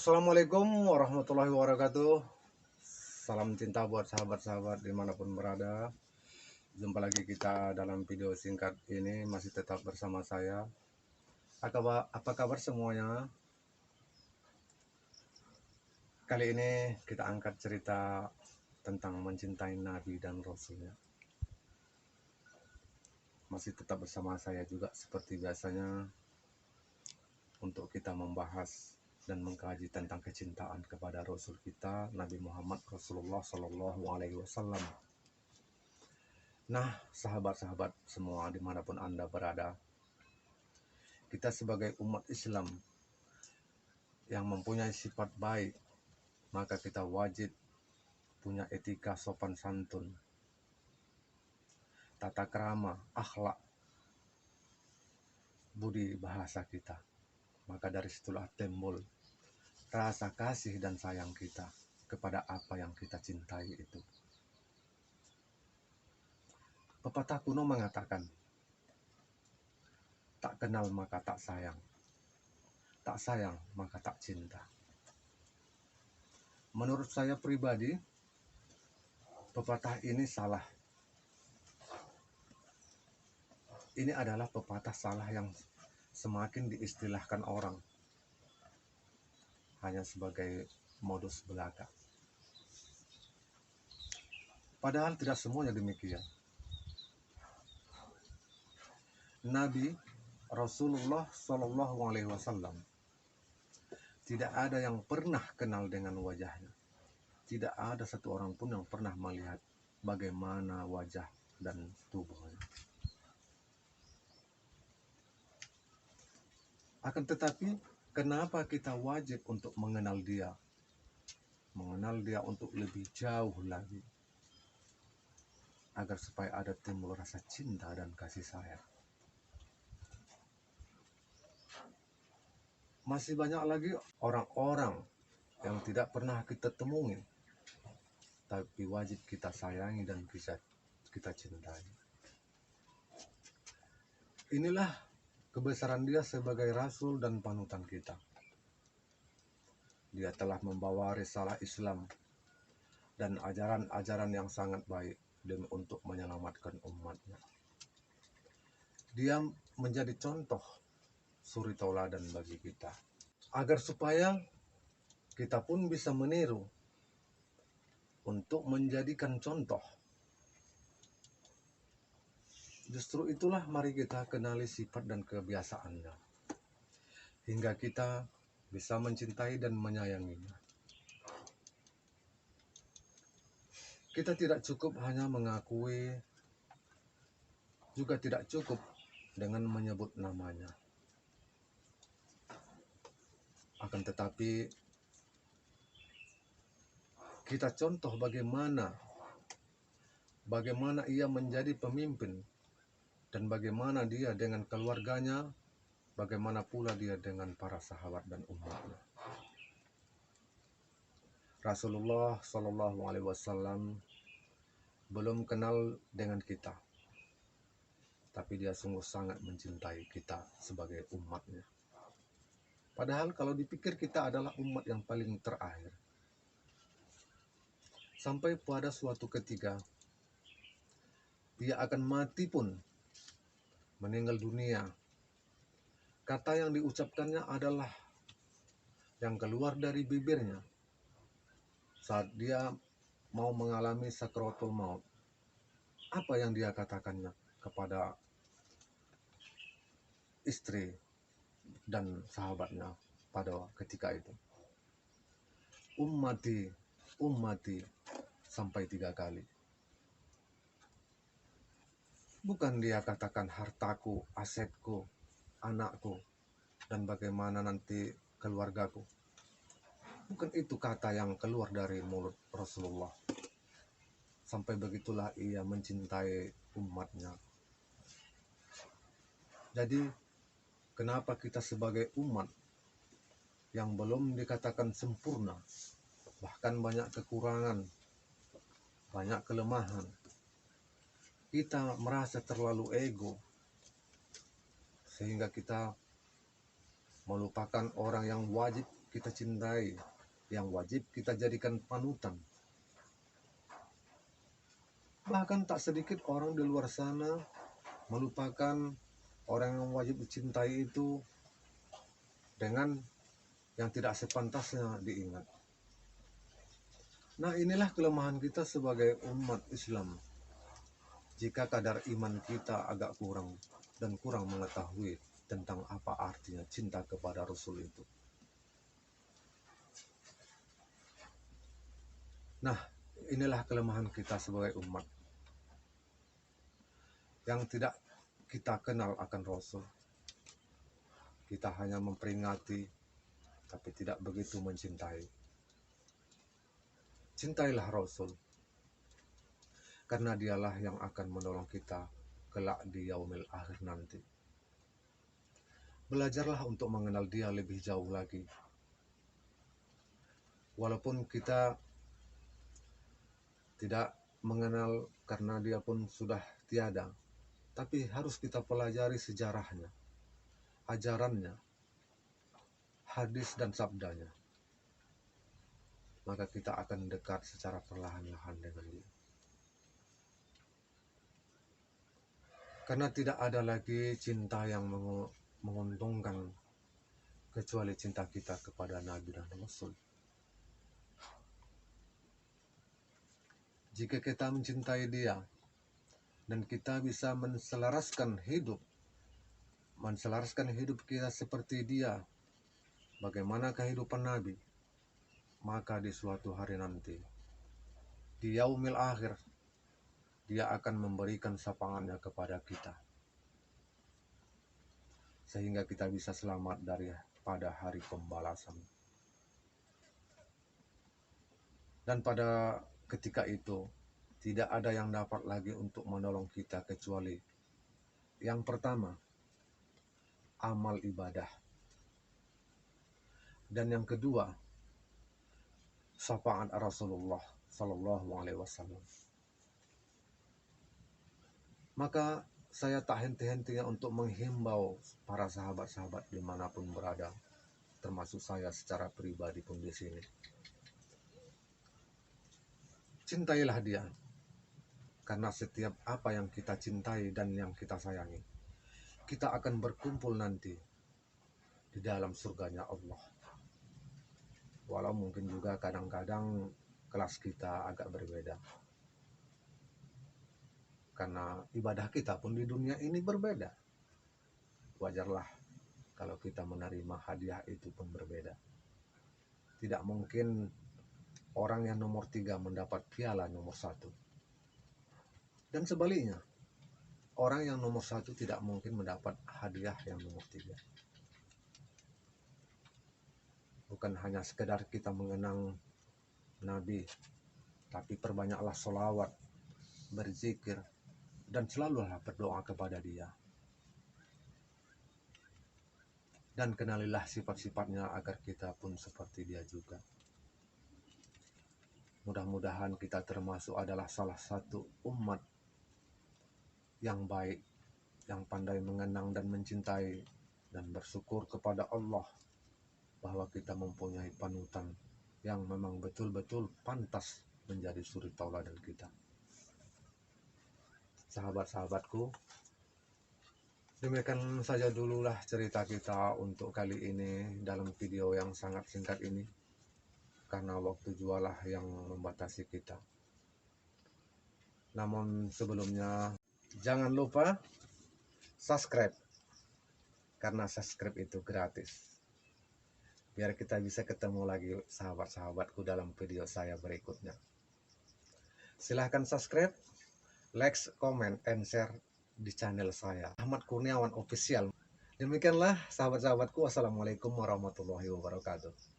Assalamualaikum warahmatullahi wabarakatuh. Salam cinta buat sahabat-sahabat dimanapun berada. Jumpa lagi kita dalam video singkat ini. Masih tetap bersama saya. Apa kabar semuanya? Kali ini kita angkat cerita tentang mencintai Nabi dan Rasulnya. Masih tetap bersama saya juga seperti biasanya, untuk kita membahas dan mengkaji tentang kecintaan kepada Rasul kita, Nabi Muhammad Rasulullah Shallallahu Alaihi Wasallam. Nah, sahabat-sahabat semua dimanapun Anda berada, kita sebagai umat Islam yang mempunyai sifat baik, maka kita wajib punya etika sopan santun, tata krama, akhlak, budi bahasa kita. Maka dari situlah timbul rasa kasih dan sayang kita kepada apa yang kita cintai itu. Pepatah kuno mengatakan, tak kenal maka tak sayang maka tak cinta. Menurut saya pribadi, pepatah ini salah. Ini adalah pepatah salah yang semakin diistilahkan orang hanya sebagai modus belaka. Padahal tidak semuanya demikian. Nabi Rasulullah Shallallahu Alaihi Wasallam tidak ada yang pernah kenal dengan wajahnya. Tidak ada satu orang pun yang pernah melihat bagaimana wajah dan tubuhnya. Akan tetapi, kenapa kita wajib untuk mengenal dia? Mengenal dia untuk lebih jauh lagi, agar supaya ada timbul rasa cinta dan kasih sayang. Masih banyak lagi orang-orang yang tidak pernah kita temui, tapi wajib kita sayangi dan kita cintai. Inilah kebesaran dia sebagai Rasul dan panutan kita. Dia telah membawa risalah Islam dan ajaran-ajaran yang sangat baik demi untuk menyelamatkan umatnya. Dia menjadi contoh suri tauladan bagi kita, agar supaya kita pun bisa meniru untuk menjadikan contoh. Justru itulah mari kita kenali sifat dan kebiasaannya, hingga kita bisa mencintai dan menyayanginya. Kita tidak cukup hanya mengakui, juga tidak cukup dengan menyebut namanya. Akan tetapi kita contoh bagaimana ia menjadi pemimpin, dan bagaimana dia dengan keluarganya, bagaimana pula dia dengan para sahabat dan umatnya. Rasulullah Shallallahu Alaihi Wasallam belum kenal dengan kita, tapi dia sungguh sangat mencintai kita sebagai umatnya. Padahal kalau dipikir kita adalah umat yang paling terakhir. Sampai pada suatu ketika dia akan mati pun, meninggal dunia, kata yang diucapkannya adalah yang keluar dari bibirnya saat dia mau mengalami sakratul maut. Apa yang dia katakannya kepada istri dan sahabatnya pada ketika itu? Ummati, ummati, sampai 3 kali. Bukan dia katakan hartaku, asetku, anakku, dan bagaimana nanti keluargaku. Bukan itu kata yang keluar dari mulut Rasulullah. Sampai begitulah ia mencintai umatnya. Jadi, kenapa kita sebagai umat yang belum dikatakan sempurna, bahkan banyak kekurangan, banyak kelemahan, kita merasa terlalu ego, sehingga kita melupakan orang yang wajib kita cintai, yang wajib kita jadikan panutan. Bahkan tak sedikit orang di luar sana melupakan orang yang wajib dicintai itu dengan yang tidak sepantasnya diingat. Nah, inilah kelemahan kita sebagai umat Islam. Jika kadar iman kita agak kurang dan kurang mengetahui tentang apa artinya cinta kepada Rasul itu. Nah, inilah kelemahan kita sebagai umat yang tidak kita kenal akan Rasul. Kita hanya memperingati, tapi tidak begitu mencintai. Cintailah Rasul, karena dialah yang akan menolong kita kelak di yaumil akhir nanti. Belajarlah untuk mengenal dia lebih jauh lagi. Walaupun kita tidak mengenal karena dia pun sudah tiada, tapi harus kita pelajari sejarahnya, ajarannya, hadis dan sabdanya. Maka kita akan dekat secara perlahan-lahan dengan dia. Karena tidak ada lagi cinta yang menguntungkan kecuali cinta kita kepada Nabi dan Rasul. Jika kita mencintai dia dan kita bisa menselaraskan hidup kita seperti dia, bagaimana kehidupan Nabi, maka di suatu hari nanti, di yaumil akhir, dia akan memberikan syafaatnya kepada kita, sehingga kita bisa selamat pada hari pembalasan. Dan pada ketika itu, tidak ada yang dapat lagi untuk menolong kita kecuali yang pertama, amal ibadah. Dan yang kedua, syafaat Rasulullah Sallallahu Alaihi Wasallam. Maka saya tak henti-hentinya untuk menghimbau para sahabat-sahabat dimanapun berada, termasuk saya secara pribadi pun di sini. Cintailah dia, karena setiap apa yang kita cintai dan yang kita sayangi, kita akan berkumpul nanti di dalam surganya Allah. Walau mungkin juga kadang-kadang kelas kita agak berbeda, karena ibadah kita pun di dunia ini berbeda. Wajarlah kalau kita menerima hadiah itu pun berbeda. Tidak mungkin orang yang nomor 3 mendapat piala nomor 1. Dan sebaliknya, orang yang nomor 1 tidak mungkin mendapat hadiah yang nomor 3. Bukan hanya sekedar kita mengenang Nabi, tapi perbanyaklah sholawat, berzikir, dan selalulah berdoa kepada dia. Dan kenalilah sifat-sifatnya agar kita pun seperti dia juga. Mudah-mudahan kita termasuk adalah salah satu umat yang baik, yang pandai mengenang dan mencintai dan bersyukur kepada Allah bahwa kita mempunyai panutan yang memang betul-betul pantas menjadi suri tauladan kita. Sahabat-sahabatku, demikian saja dululah cerita kita untuk kali ini dalam video yang sangat singkat ini, karena waktu jualah yang membatasi kita. Namun sebelumnya, jangan lupa subscribe, karena subscribe itu gratis. Biar kita bisa ketemu lagi sahabat-sahabatku dalam video saya berikutnya. Silahkan subscribe, like, comment, and share di channel saya, Ahmad Kurniawan Official. Demikianlah sahabat-sahabatku, wassalamualaikum warahmatullahi wabarakatuh.